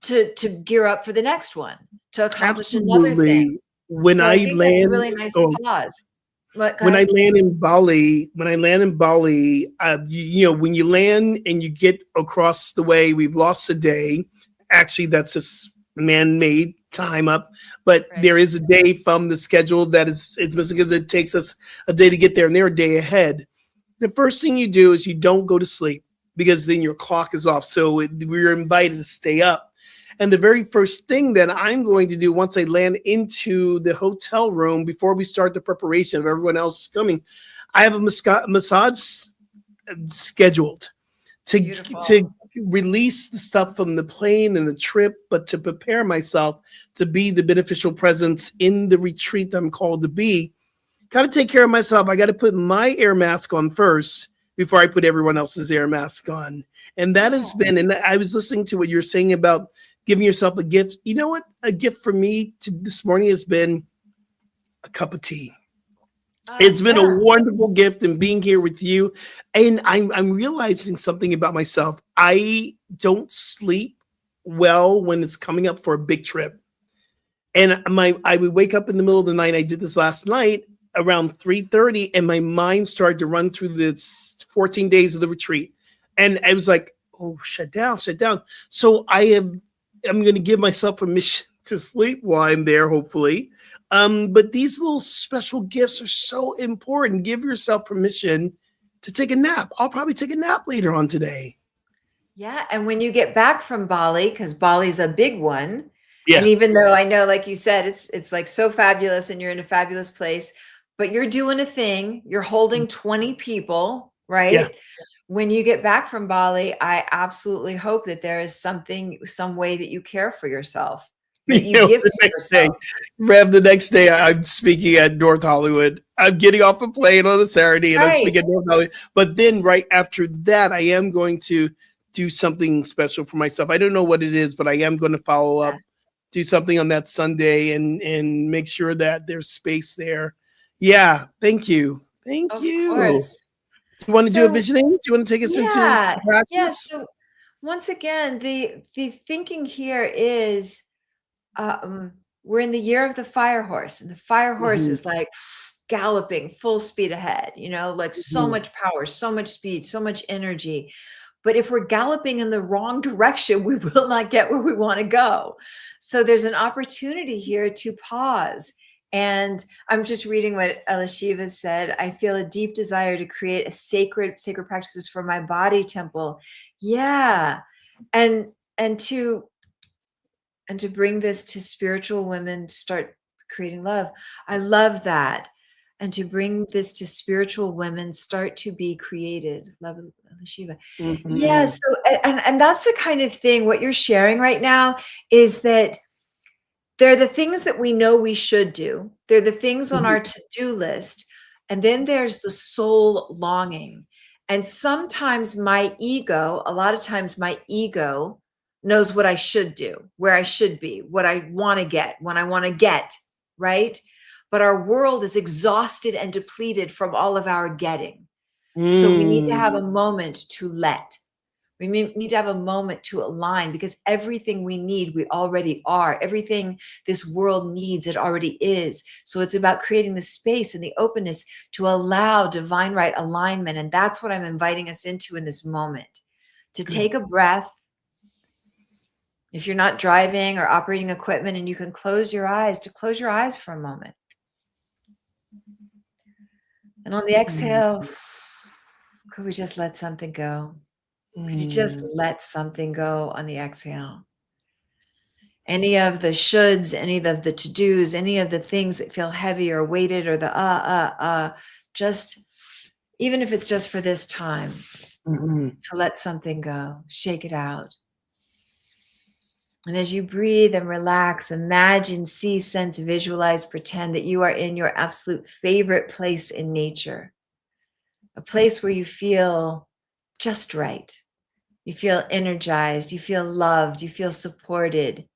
to gear up for the next one, to accomplish another thing. Absolutely. When So I I think that's a land, really nice oh, pause. What, go when I ahead. land in Bali, you know, when you land and you get across the way, we've lost a day. Actually, that's just man-made time up, but Right. there is a day from the schedule that it's missing because it takes us a day to get there, and they're a day ahead. The first thing you do is you don't go to sleep because then your clock is off. So we're invited to stay up. And the very first thing that I'm going to do once I land into the hotel room before we start the preparation of everyone else coming, I have a massage scheduled to Beautiful. release the stuff from the plane and the trip, but to prepare myself to be the beneficial presence in the retreat that I'm called to be. Got to take care of myself. I got to put my air mask on first before I put everyone else's air mask on. And that has been, and I was listening to what you're saying about giving yourself a gift. You know what? A gift for me this morning has been a cup of tea. It's been a wonderful gift and being here with you. And I'm realizing something about myself. I don't sleep well when it's coming up for a big trip. And I would wake up in the middle of the night. I did this last night around 3:30, and my mind started to run through this 14 days of the retreat. And I was like, oh, shut down. So I'm going to give myself permission to sleep while I'm there, hopefully. But these little special gifts are so important. Give yourself permission to take a nap. I'll probably take a nap later on today. Yeah. And when you get back from Bali, because Bali's a big one. Yeah. And even though I know, like you said, it's like so fabulous and you're in a fabulous place, but you're doing a thing, you're holding 20 people, right? Yeah. When you get back from Bali, I absolutely hope that there is some way that you care for yourself, that you give the to next day, yourself. Rev, the next day I'm speaking at North Hollywood. I'm getting off a plane on a Saturday and I'm speaking at North Hollywood. But then right after that, I am going to do something special for myself. I don't know what it is, but I am going to follow up, do something on that Sunday and make sure that there's space there. Yeah. Thank you. Thank you. Of course. You want to do a visioning? Do you want to take us into practice? Yeah. So once again, the thinking here is we're in the year of the fire horse, and the fire horse is like galloping full speed ahead, you know, like so much power, so much speed, so much energy. But if we're galloping in the wrong direction, we will not get where we want to go. So there's an opportunity here to pause. And I'm just reading what Elishiva said. I feel a deep desire to create a sacred practices for my body temple. Yeah. And to bring this to spiritual women to start creating love. I love that. And to bring this to spiritual women, start to be created. Love Shiva. Yeah. So, and that's the kind of thing, what you're sharing right now is that they're the things that we know we should do. They're the things on our to-do list. And then there's the soul longing. And sometimes a lot of times my ego knows what I should do, where I should be, what I want to get, when I want to get, right? But our world is exhausted and depleted from all of our getting. So we need to have a moment to let. We need to have a moment to align, because everything we need, we already are. Everything this world needs, it already is. So it's about creating the space and the openness to allow divine right alignment. And that's what I'm inviting us into in this moment, to take a breath. If you're not driving or operating equipment and you can close your eyes, to close your eyes for a moment. And on the exhale, could we just let something go? Could you just let something go on the exhale? Any of the shoulds, any of the to-dos, any of the things that feel heavy or weighted, or the just even if it's just for this time, Mm-hmm. to let something go, shake it out. And as you breathe and relax, imagine, see, sense, visualize, pretend that you are in your absolute favorite place in nature, a place where you feel just right. You feel energized, you feel loved, you feel supported,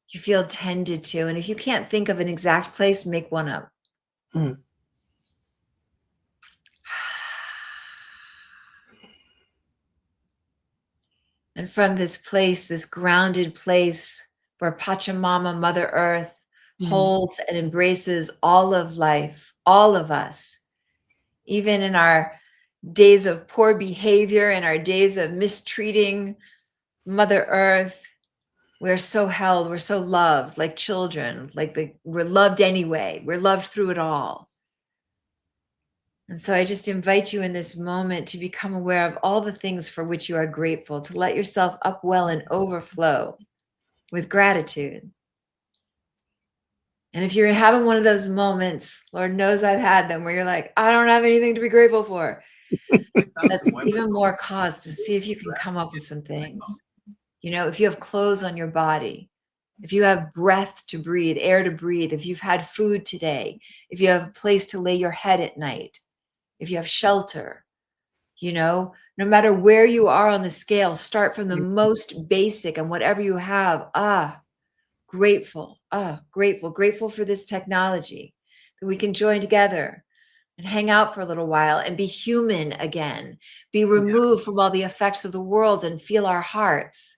you feel tended to. And if you can't think of an exact place, make one up. Mm. And from this place, this grounded place where Pachamama, Mother Earth, holds and embraces all of life, all of us, even in our days of poor behavior, in our days of mistreating Mother Earth, we're so held, we're so loved, like children, we're loved anyway. We're loved through it all. And so I just invite you in this moment to become aware of all the things for which you are grateful, to let yourself upwell and overflow with gratitude. And if you're having one of those moments, Lord knows I've had them, where you're like, I don't have anything to be grateful for. That's even more cause to see if you can come up with some things. You know, if you have clothes on your body, if you have breath to breathe, air to breathe, if you've had food today, if you have a place to lay your head at night, if you have shelter, you know, no matter where you are on the scale, start from the most basic, and whatever you have, grateful for this technology that we can join together and hang out for a little while and be human again, be removed from all the effects of the world and feel our hearts.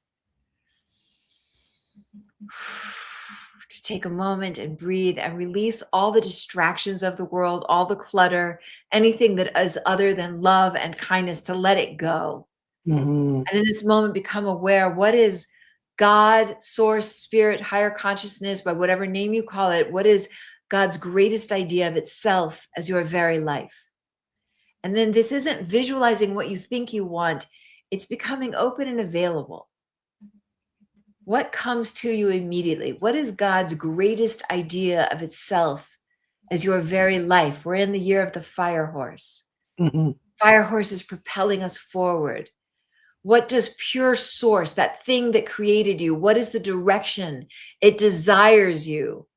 To take a moment and breathe and release all the distractions of the world, all the clutter, anything that is other than love and kindness, to let it go. Mm-hmm. And in this moment, become aware, what is God, source, spirit, higher consciousness, by whatever name you call it, what is God's greatest idea of itself as your very life? And then this isn't visualizing what you think you want, it's becoming open and available. What comes to you immediately? What is God's greatest idea of itself as your very life? We're in the year of the fire horse. Mm-hmm. Fire horse is propelling us forward. What does pure source, that thing that created you, what is the direction it desires you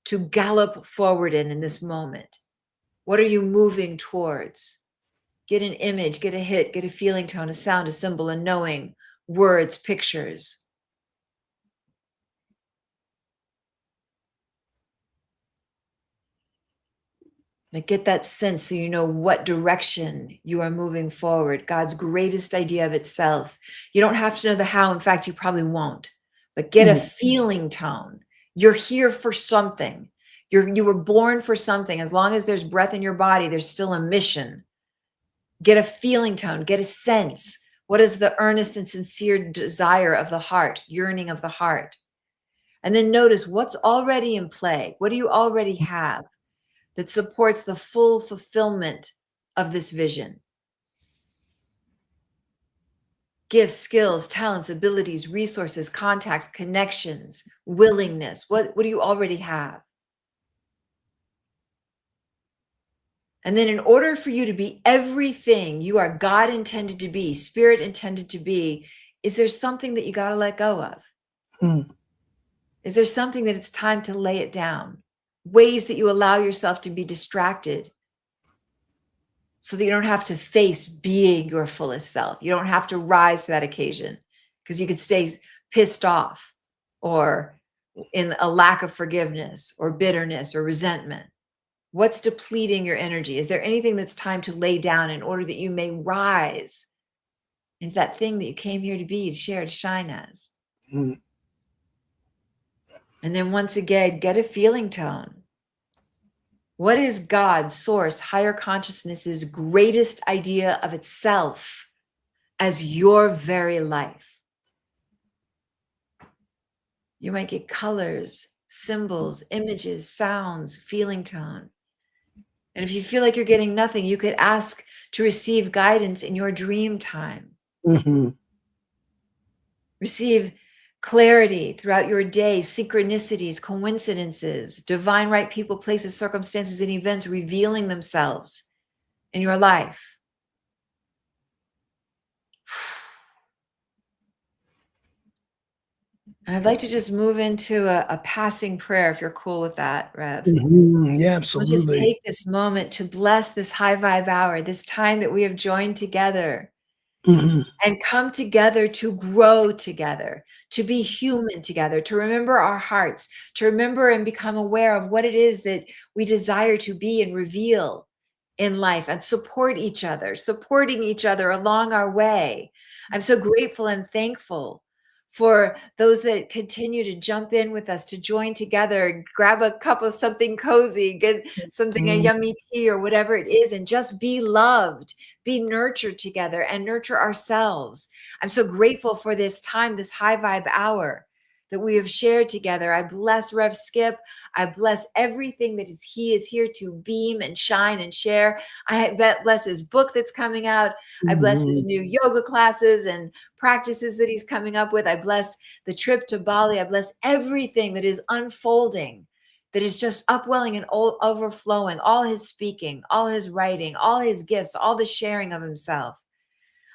to gallop forward in this moment? What are you moving towards? Get an image, get a hit, get a feeling tone, a sound, a symbol, a knowing, words, pictures. Like, get that sense so you know what direction you are moving forward. God's greatest idea of itself. You don't have to know the how. In fact, you probably won't. But get a feeling tone. You're here for something. You were born for something. As long as there's breath in your body, there's still a mission. Get a feeling tone. Get a sense. What is the earnest and sincere desire of the heart, yearning of the heart? And then notice what's already in play. What do you already have that supports the full fulfillment of this vision? Gifts, skills, talents, abilities, resources, contacts, connections, willingness. What do you already have? And then in order for you to be everything you are God intended to be, spirit intended to be, is there something that you got to let go of? Is there something that it's time to lay it down? Ways that you allow yourself to be distracted so that you don't have to face being your fullest self. You don't have to rise to that occasion, because you could stay pissed off or in a lack of forgiveness or bitterness or resentment. What's depleting your energy? Is there anything that's time to lay down in order that you may rise into that thing that you came here to be, to share, to shine as? And then once again, get a feeling tone. What is God, source, higher consciousness's greatest idea of itself as your very life? You might get colors, symbols, images, sounds, feeling tone. And if you feel like you're getting nothing, you could ask to receive guidance in your dream time. Receive clarity throughout your day, synchronicities, coincidences, divine right people, places, circumstances, and events revealing themselves in your life. And I'd like to just move into a passing prayer, if you're cool with that, Rev. Yeah, We'll just absolutely. take this moment to bless this high vibe hour, this time that we have joined together and come together to grow together, to be human together, to remember our hearts, to remember and become aware of what it is that we desire to be and reveal in life, and support each other, supporting each other along our way. I'm so grateful and thankful for those that continue to jump in with us, to join together, grab a cup of something cozy, get something, a yummy tea or whatever it is, and just be loved, be nurtured together and nurture ourselves. I'm so grateful for this time, this high vibe hour that we have shared together. I bless Rev Skip. I bless everything that he is here to beam and shine and share. I bless his book that's coming out. I bless his new yoga classes and practices that he's coming up with. I bless the trip to Bali. I bless everything that is unfolding, that is just upwelling and overflowing, all his speaking, all his writing, all his gifts, all the sharing of himself.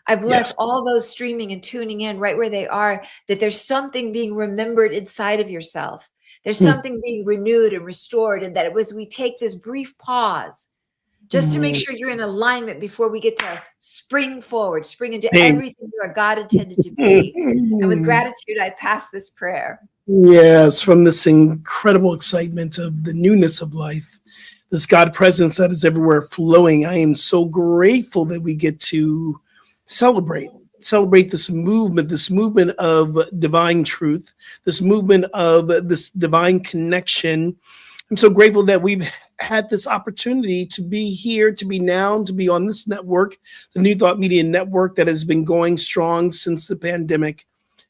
I bless all those streaming and tuning in right where they are, that there's something being remembered inside of yourself. There's something being renewed and restored, and that as we take this brief pause, just to make sure you're in alignment before we get to spring forward, spring into everything you are God intended to be. And with gratitude, I pass this prayer. Yes, from this incredible excitement of the newness of life, this God presence that is everywhere flowing. I am so grateful that we get to celebrate this movement of divine truth, this movement of this divine connection. I'm so grateful that we've had this opportunity to be here, to be now, to be on this network, the New Thought Media Network that has been going strong since the pandemic.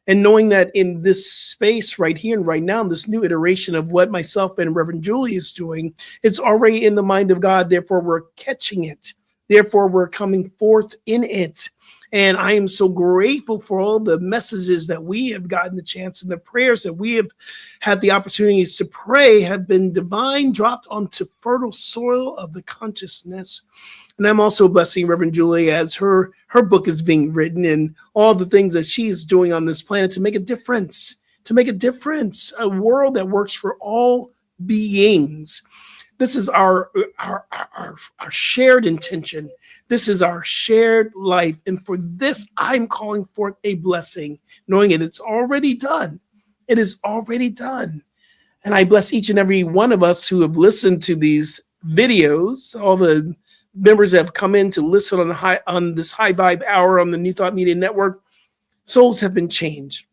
And knowing that in this space right here and right now, this new iteration of what myself and Reverend Julie is doing, it's already in the mind of God. Therefore, we're catching it. Therefore, we're coming forth in it. And I am so grateful for all the messages that we have gotten the chance, and the prayers that we have had the opportunities to pray have been divine, dropped onto fertile soil of the consciousness. And I'm also blessing Reverend Julie as her book is being written, and all the things that she is doing on this planet to make a difference, a world that works for all beings. This is our shared intention. This is our shared life. And for this, I'm calling forth a blessing, knowing it's already done. It is already done. And I bless each and every one of us who have listened to these videos, all the members that have come in to listen on this high vibe hour on the New Thought Media Network. Souls have been changed.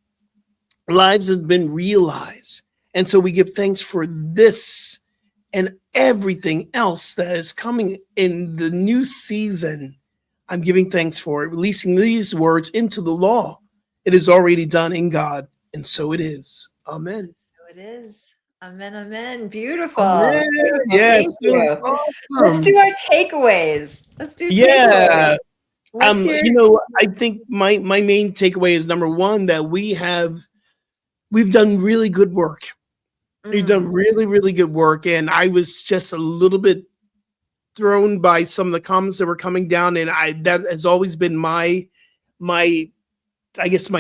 Lives have been realized. And so we give thanks for this and everything else that is coming in the new season. I'm giving thanks for it, releasing these words into the law. It is already done in God, and so it is. Amen. So it is. Amen, amen. Beautiful. Amen. Beautiful. Yes. Thank you. Awesome. Let's do our takeaways. Yeah. Takeaways. I think my main takeaway is number one, that we've done really good work. We've done really, really good work. And I was just a little bit thrown by some of the comments that were coming down. And that has always been my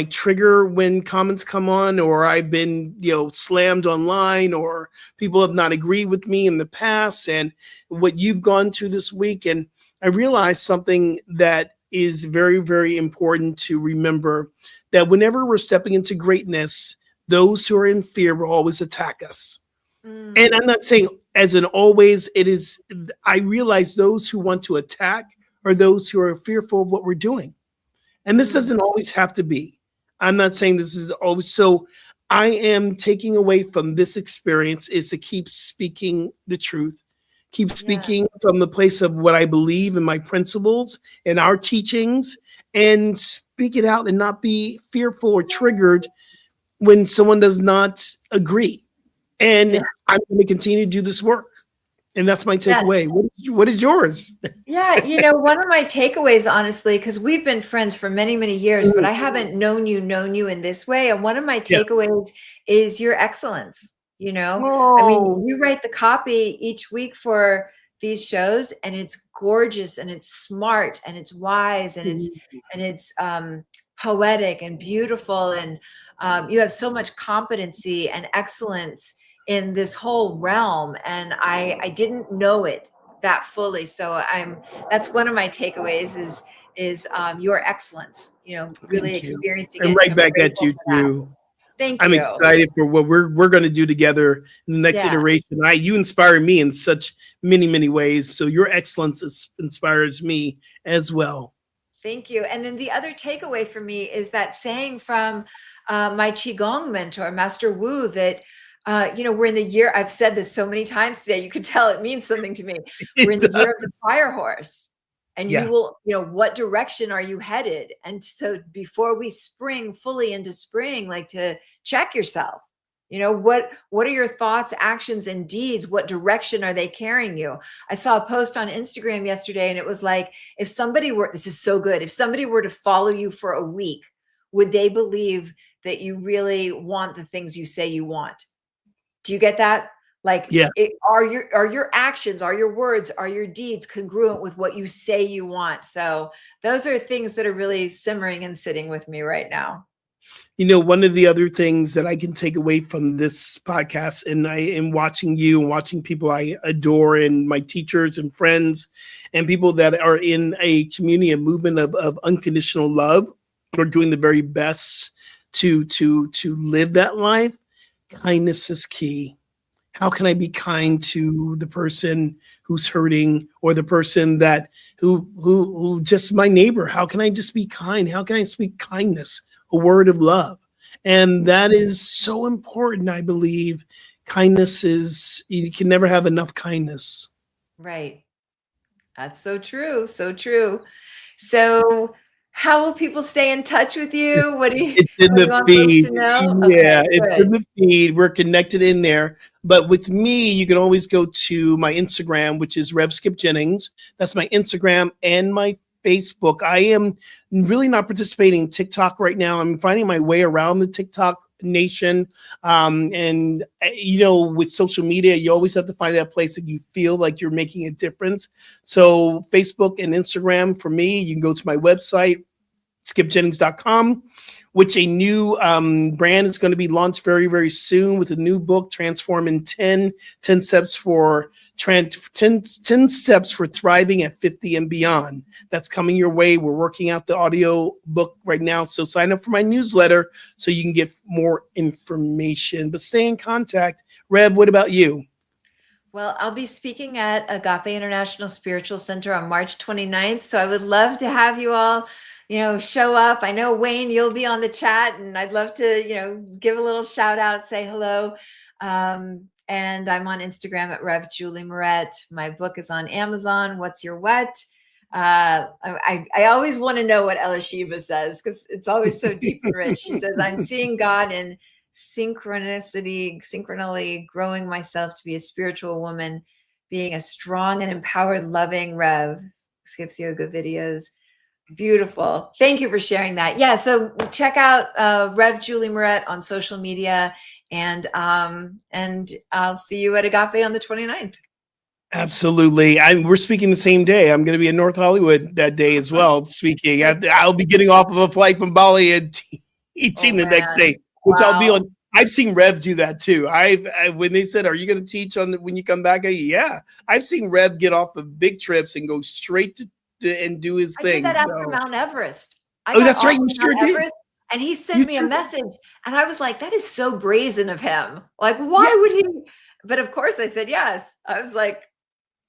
trigger when comments come on, or I've been, slammed online, or people have not agreed with me in the past, and what you've gone through this week. And I realized something that is very, very important to remember, that whenever we're stepping into greatness, those who are in fear will always attack us. And I'm not saying as in always, it is, I realize those who want to attack are those who are fearful of what we're doing. And this doesn't always have to be. I'm not saying this is always. So I am taking away from this experience is to keep speaking the truth, keep speaking from the place of what I believe in my principles and our teachings, and speak it out and not be fearful or triggered when someone does not agree. And I'm going to continue to do this work. And that's my takeaway. What is yours? Yeah, one of my takeaways, honestly, because we've been friends for many, many years, but I haven't known you in this way. And one of my takeaways is your excellence. I mean, you write the copy each week for these shows, and it's gorgeous and it's smart and it's wise and it's poetic and beautiful, and you have so much competency and excellence in this whole realm, and I didn't know it that fully. So that's one of my takeaways is your excellence, really experiencing and it. right So I'm back at grateful you for that. too. Thank I'm you. excited for what we're going to do together in the next iteration. You inspire me in such many ways. So your excellence inspires me as well. Thank you. And then the other takeaway for me is that saying from my Qigong mentor, Master Wu, that we're in the year, I've said this so many times today, you can tell it means something to me. We're in the year of the fire horse. And you will, what direction are you headed? And so before we spring fully into spring, like to check yourself, what are your thoughts, actions, and deeds? What direction are they carrying you? I saw a post on Instagram yesterday, and it was like, if somebody were, this is so good, if somebody were to follow you for a week, would they believe that you really want the things you say you want? Do you get that? Like, are your actions, are your words, are your deeds congruent with what you say you want? So those are things that are really simmering and sitting with me right now. One of the other things that I can take away from this podcast, and I am watching you and watching people I adore and my teachers and friends and people that are in a community, a movement of unconditional love, are doing the very best to live that life. Kindness is key. How can I be kind to the person who's hurting, or the person that who just my neighbor? How can I just be kind? How can I speak kindness, a word of love? And that is so important. I believe kindness is, you can never have enough kindness. Right. That's so true. So true. So how will people stay in touch with you? What do you, it's in the want feed. folks to know? Yeah, Okay, it's in the feed. We're connected in there. But with me, you can always go to my Instagram, which is Rev Skip Jennings. That's my Instagram and my Facebook. I am really not participating in TikTok right now. I'm finding my way around the TikTok nation. And with social media, you always have to find that place that you feel like you're making a difference. So Facebook and Instagram for me, you can go to my website, skipjennings.com, which a new brand is going to be launched very, very soon with a new book, Transform in 10 steps for 10 steps for thriving at 50 and beyond. That's coming your way. We're working out the audio book right now. So sign up for my newsletter so you can get more information, but stay in contact. Rev, what about you? Well, I'll be speaking at Agape International Spiritual Center on March 29th. So I would love to have you all, show up. I know, Wayne, you'll be on the chat, and I'd love to, give a little shout out, say hello. And I'm on Instagram at Rev Julie Moret. My book is on Amazon. What's Your What? I always want to know what Elisheva says, because it's always so deep and rich. She says, I'm seeing God in synchronally growing myself to be a spiritual woman, being a strong and empowered, loving Rev. Skips yoga videos. Beautiful. Thank you for sharing that. Yeah. So check out Rev Julie Moret on social media, and I'll see you at Agape on the 29th. Absolutely. We're speaking the same day. I'm going to be in North Hollywood that day as well, speaking. I'll be getting off of a flight from Bali and teaching the next day, which I'll be on. I've seen Rev do that too. When they said, "Are you going to teach when you come back?" Yeah, I've seen Rev get off of big trips and go straight to and do his thing. I did that after Mount Everest. That's right. You sure did. And he sent me a message, and I was like, that is so brazen of him. Like, why would he? But of course I said yes. I was like,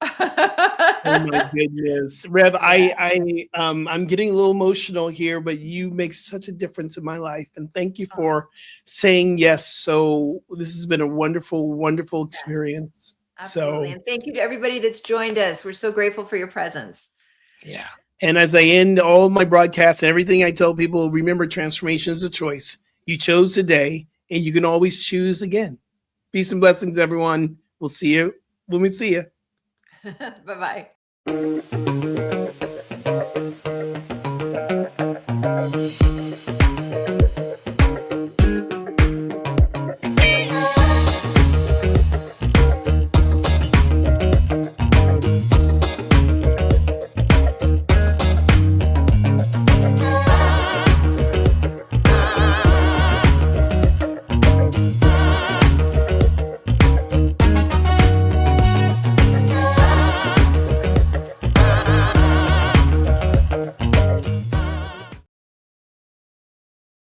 oh my goodness, Rev, I'm getting a little emotional here, but you make such a difference in my life, and thank you for saying yes. So this has been a wonderful, wonderful experience. Absolutely. And thank you to everybody that's joined us. We're so grateful for your presence. Yeah. And as I end all my broadcasts and everything I tell people, remember, transformation is a choice. You chose today, and you can always choose again. Peace and blessings, everyone. We'll see you when we see you. Bye-bye.